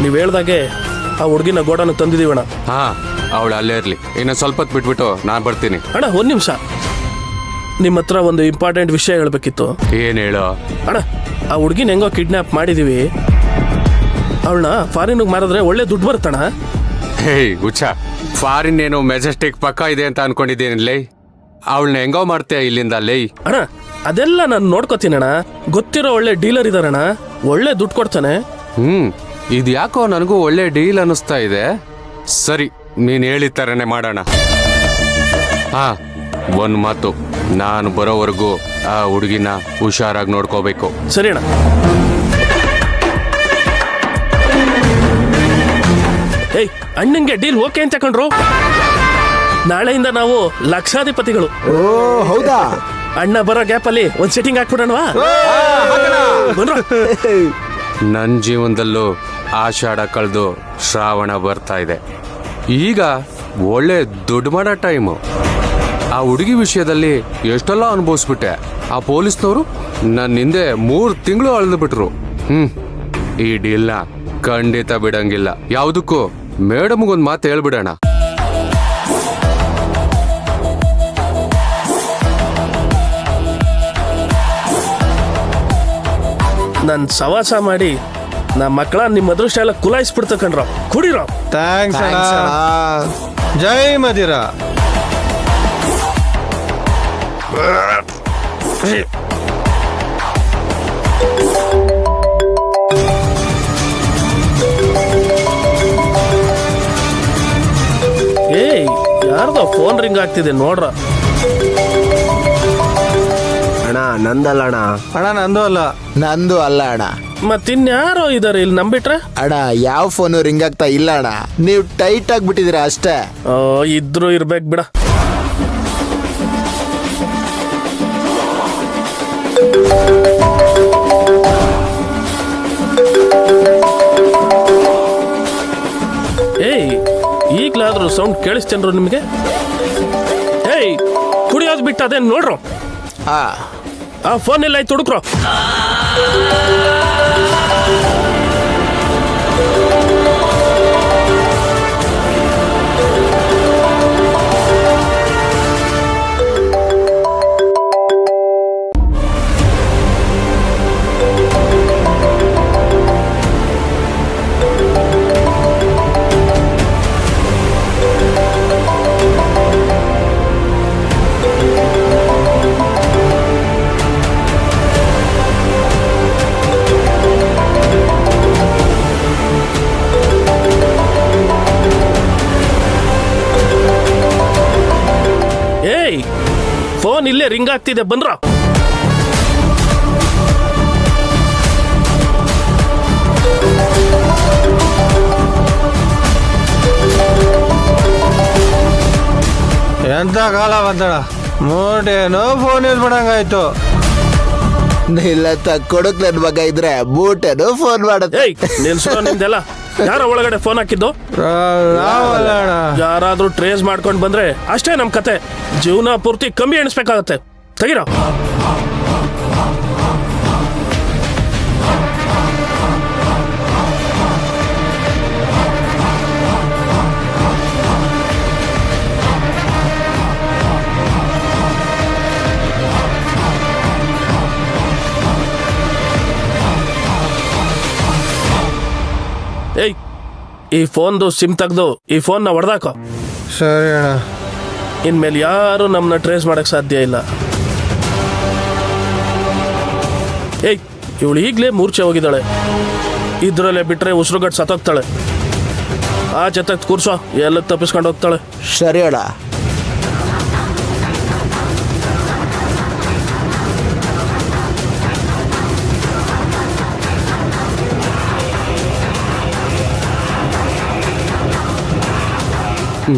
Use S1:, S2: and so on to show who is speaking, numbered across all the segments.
S1: ನೀವು ಹೇಳ್ದಾಗೆ ಆ ಹುಡುಗಿನ ಗೋಡನ ತಂದಿದ್ದೀವಣ್ಣ.
S2: ಹಾ, ಅವಳು ಅಲ್ಲೇ ಇರ್ಲಿ. ಇನ್ನು ಸ್ವಲ್ಪ ಹೊತ್ತು ಬಿಟ್ಬಿಟ್ಟು ನಾನು ಬರ್ತೀನಿ.
S1: ಅಣ್ಣ ಒಂದು ನಿಮಿಷ, ನಿಮ್ಮ ಹತ್ರ ಒಂದು ಇಂಪಾರ್ಟೆಂಟ್ ವಿಷಯ ಹೇಳ್ಬೇಕಿತ್ತು.
S2: ಏನ್ ಹೇಳೋ?
S1: ಅಣ್ಣ, ಆ ಹುಡುಗಿನ ಹೆಂಗೋ ಕಿಡ್ನಾಪ್ ಮಾಡಿದೀವಿ. ಅವಳನ್ನ ಫಾರಿನ್ಗೆ ಮಾರಿದ್ರೆ ಒಳ್ಳೆ ದುಡ್ಡು ಬರ್ತಣ.
S2: ಹೇಯ್ ಹುಚ್ಚ, ಫಾರಿನ್ ಏನು ಮೆಜೆಸ್ಟಿಕ್ ಪಕ್ಕ ಇದೆ ಅಂತ ಅನ್ಕೊಂಡಿದ್ದೀನಿ ಲೈ. ಅವಳನ್ನ ಹೆಂಗೋ ಮಾಡ್ತೀಯ ಇಲ್ಲಿಂದ ಲೈ?
S1: ಅಣ್ಣ ಅದೆಲ್ಲ ನಾನು ನೋಡ್ಕೋತೀನಿ ಅಣ್ಣ. ಗೊತ್ತಿರೋ ಒಳ್ಳೆ ಡೀಲರ್ ಇದಾರಣ್ಣ, ಒಳ್ಳೆ ದುಡ್ಡು ಕೊಡ್ತಾನೆ.
S2: ಇದು ಯಾಕೋ ನನಗೂ ಒಳ್ಳೆ ಡೀಲ್ ಅನ್ನಿಸ್ತಾ ಇದೆ. ಸರಿ, ನೀನ್ ಹೇಳಿದ ಥರನೇ ಮಾಡೋಣ. ಹಾ, ಒಂದು ಮಾತು, ನಾನು ಬರೋವರೆಗೂ ಆ ಹುಡುಗಿನ ಹುಷಾರಾಗಿ ನೋಡ್ಕೋಬೇಕು.
S1: ಸರಿ ಅಣ್ಣ. ಏಯ್, ಅಣ್ಣಂಗೆ ಡೀಲ್ ಓಕೆ ಅಂತ ಕಂಡ್ರು. ನಾಳೆಯಿಂದ ನಾವು ಲಕ್ಷಾಧಿಪತಿಗಳು.
S3: ಓ ಹೌದಾ?
S1: ಅಣ್ಣ ಬರೋ ಗ್ಯಾಪಲ್ಲಿ ಒಂದು ಸೆಟ್ಟಿಂಗ್ ಹಾಕ್ಬಿಡೋಣವಾ?
S2: ನನ್ನ ಜೀವನದಲ್ಲೂ ಆಷಾಢ ಕಳೆದು ಶ್ರಾವಣ ಬರ್ತಾ ಇದೆ. ಈಗ ಒಳ್ಳೆ ದುಡ್ಡು ಮಾಡೋ ಟೈಮು. ಆ ಹುಡುಗಿ ವಿಷಯದಲ್ಲಿ ಎಷ್ಟೆಲ್ಲ ಅನುಭವಿಸ್ಬಿಟ್ಟೆ. ಆ ಪೊಲೀಸ್ನವರು ನನ್ನ ಹಿಂದೆ 3 ತಿಂಗಳು ಅಳ್ದು ಬಿಟ್ರು. ಈ ಡೀಲ್ನ ಖಂಡಿತ ಬಿಡಂಗಿಲ್ಲ. ಯಾವುದಕ್ಕೂ ಮೇಡಮ್ಗೊಂದು ಮಾತು ಹೇಳ್ಬಿಡೋಣ.
S1: ನನ್ ಸವಾಸ ಮಾಡಿ ನಮ್ಮ ಮಕ್ಕಳ ನಿಮ್ಮ ಅದೃಷ್ಟ ಎಲ್ಲ ಕುಲಾಯಿಸ್ಬಿಡ್ತಕಂಡ್ರ. ಕುಡಿರೋ.
S4: ಥ್ಯಾಂಕ್ಸ್ ಅಣ್ಣ. ಜೈ ಮದಿರಾ.
S1: ಏಯ್, ಯಾರ್ದೋ ಫೋನ್ ರಿಂಗ್ ಆಗ್ತಿದೆ ನೋಡ್ರ.
S3: ಅಣ್ಣ ನಂದಲ್ಲ ಅಣ್ಣ.
S4: ಅಣ್ಣ ನಂದು ಅಲ್ಲ.
S3: ನಂದು ಅಲ್ಲ ಅಣ್ಣ.
S1: ಮತ್ತಿನ್ಯಾರೋ ಇದಾರೆ ಇಲ್ಲಿ ನಂಬಿಟ್ರೆ.
S3: ಅಣ್ಣ ಯಾವ ಫೋನು ರಿಂಗ್ ಆಗ್ತಾ ಇಲ್ಲ ಅಣ್ಣ, ನೀವು ಟೈಟ್ ಆಗ್ಬಿಟ್ಟಿದ್ದೀರಾ ಅಷ್ಟೇ.
S1: ಇದ್ರು ಇರ್ಬೇಕು ಬಿಡ. ಏಯ್, ಈಗ್ಲಾದ್ರೂ ಸೌಂಡ್ ಕೇಳಿಸ್ತೇನ್ರು ನಿಮ್ಗೆ? ಏಯ್, ಕುಡಿಯೋದು ಬಿಟ್ಟು ಅದೇನು ನೋಡ್ರು. ಆ ಫೋನ್ ಎಲ್ಲ ಆಯ್ತು, ಹುಡುಕ್ರು. ಏಯ್, ಫೋನ್ ಇಲ್ಲೇ ರಿಂಗ್ ಆಗ್ತಿದೆ, ಬಂದ್ರ.
S4: ಎಂತ ಕಾಲ ಬಂತಣ, ಮೂಟೇನೋ ಫೋನ್ ಯೂಸ್ ಮಾಡಂಗಾಯ್ತು.
S3: ಇಲ್ಲ ಕೊಡಕ್ ನನ್ ಮಗ ಇದ್ರೆ ಬೂಟೇನೋ ಫೋನ್ ಮಾಡುತ್ತೆ.
S1: ಏಯ್, ನಿಲ್ಸೋ ನಿಮ್ದೆಲ್ಲ. ಯಾರ ಒಳಗಡೆ ಫೋನ್ ಹಾಕಿದ್ದು?
S4: ನಾವಲ್ಲ ಅಣ್ಣ.
S1: ಯಾರಾದ್ರೂ ಟ್ರೇಸ್ ಮಾಡ್ಕೊಂಡು ಬಂದ್ರೆ ಅಷ್ಟೇ ನಮ್ ಕತೆ. ಜೀವನ ಪೂರ್ತಿ ಕಮ್ಮಿ ಎಣಿಸ್ಬೇಕಾಗತ್ತೆ. ತೆಗಿರೋ. ಏಯ್, ಈ ಫೋನ್ದು ಸಿಮ್ ತೆಗ್ದು ಈ ಫೋನ್ನ ಹೊಡೆದಾಕೋ.
S4: ಸರಿ ಅಣ್ಣ.
S1: ಇನ್ಮೇಲೆ ಯಾರು ನಮ್ಮನ್ನ ಟ್ರೇಸ್ ಮಾಡಕ್ ಸಾಧ್ಯ ಇಲ್ಲ. ಏಯ್, ಇವಳು ಈಗಲೇ ಮೂರ್ಛೆ ಹೋಗಿದ್ದಾಳೆ. ಇದ್ರಲ್ಲೇ ಬಿಟ್ರೆ ಉಸಿರುಗಟ್ಟು ಸತ್ತೋಗ್ತಾಳೆ. ಆಚೆ ತೆಗ್ದು ಕೂರ್ಸೋ, ಎಲ್ಲ ತಪ್ಪಿಸ್ಕೊಂಡು ಹೋಗ್ತಾಳೆ.
S3: ಸರಿ ಅಣ್ಣ.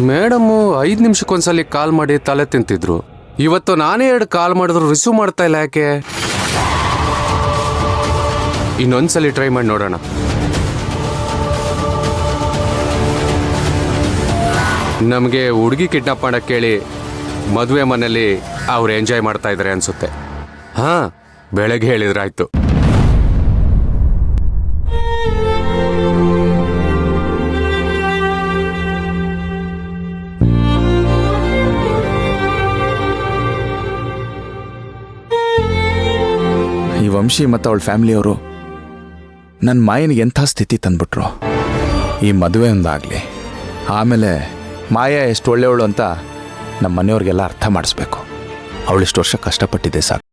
S2: ಮೇಡಮು 5 ನಿಮಿಷಕ್ಕೊಂದ್ಸಲಿ ಕಾಲ್ ಮಾಡಿ ತಲೆ ತಿಂತಿದ್ರು. ಇವತ್ತು ನಾನೇ 2 ಕಾಲ್ ಮಾಡಿದ್ರು ರಿಸೀವ್ ಮಾಡ್ತಾ ಇಲ್ಲ. ಯಾಕೆ? ಇನ್ನೊಂದ್ಸಲಿ ಟ್ರೈ ಮಾಡಿ ನೋಡೋಣ. ನಮಗೆ ಹುಡುಗಿ ಕಿಡ್ನಾಪ್ ಮಾಡಕ್ಕೆ ಕೇಳಿ ಮದುವೆ ಮನೇಲಿ ಅವ್ರು ಎಂಜಾಯ್ ಮಾಡ್ತಾ ಇದ್ದಾರೆ ಅನ್ಸುತ್ತೆ. ಹಾ, ಬೆಳಗ್ಗೆ ಹೇಳಿದ್ರಾಯ್ತು.
S5: ವಂಶಿ ಮತ್ತು ಅವಳ ಫ್ಯಾಮಿಲಿಯವರು ನನ್ನ ಮಾಯನಿಗೆ ಎಂಥ ಸ್ಥಿತಿ ತಂದ್ಬಿಟ್ರು. ಈ ಮದುವೆ ಒಂದಾಗಲಿ, ಆಮೇಲೆ ಮಾಯಾ ಎಷ್ಟು ಒಳ್ಳೆಯವಳು ಅಂತ ನಮ್ಮ ಮನೆಯವ್ರಿಗೆಲ್ಲ ಅರ್ಥ ಮಾಡಿಸ್ಬೇಕು. ಅವಳಿಷ್ಟು ವರ್ಷ ಕಷ್ಟಪಟ್ಟಿದ್ದೆ ಸಾಕು.